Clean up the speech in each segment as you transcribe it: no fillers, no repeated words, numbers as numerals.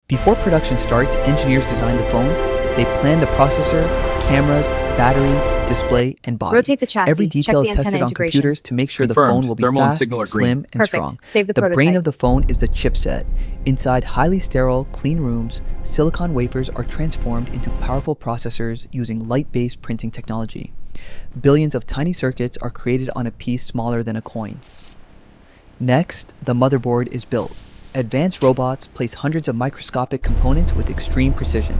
Before production starts, engineers design the phone. They plan the processor, cameras, battery, display, and body. Rotate the chassis. Every Check detail the is tested antenna on integration. computers to make sure the Confirmed. phone will be Thermal and fast, signal are green. slim, and Perfect. strong. Save the brain prototype. of the phone is the chipset. Inside highly sterile, clean rooms, silicon wafers are transformed into powerful processors using light-based printing technology. Billions of tiny circuits are created on a piece smaller than a coin. Next, the motherboard is built. Advanced robots place hundreds of microscopic components with extreme precision.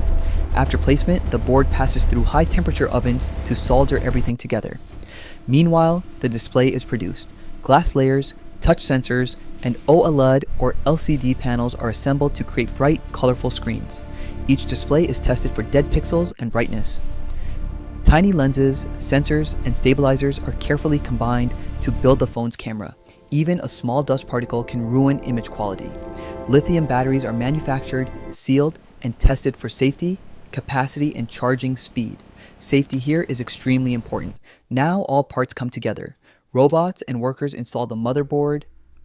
After placement, the board passes through high-temperature ovens to solder everything together. Meanwhile, the display is produced. Glass layers, touch sensors, and OLED or LCD panels are assembled to create bright, colorful screens. Each display is tested for dead pixels and brightness. Tiny lenses, sensors, and stabilizers are carefully combined to build the phone's camera. Even a small dust particle can ruin image quality. Lithium batteries are manufactured, sealed, and tested for safety, capacity, and charging speed. Safety here is extremely important. Now all parts come together. Robots and workers install the motherboard,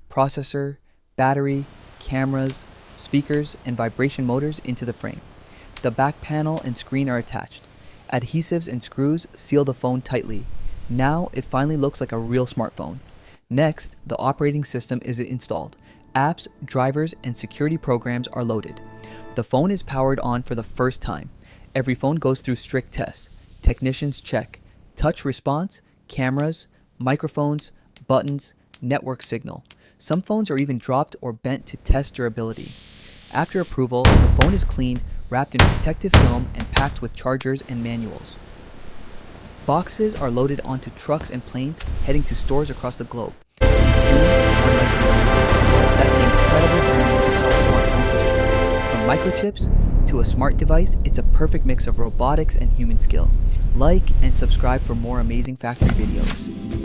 processor, battery, cameras, speakers, and vibration motors into the frame. The back panel and screen are attached. Adhesives and screws seal the phone tightly. Now it finally looks like a real smartphone. Next, the operating system is installed. Apps, drivers, and security programs are loaded. The phone is powered on for the first time. Every phone goes through strict tests. Technicians check touch response, cameras, microphones, buttons, network signal. Some phones are even dropped or bent to test durability. After approval, the phone is cleaned, wrapped in protective film, and packed with chargers and manuals. Boxes are loaded onto trucks and planes heading to stores across the globe. And soon, we're like that's the incredible journey of how a smartphone is. From microchips to a smart device, it's a perfect mix of robotics and human skill. Like and subscribe for more amazing factory videos.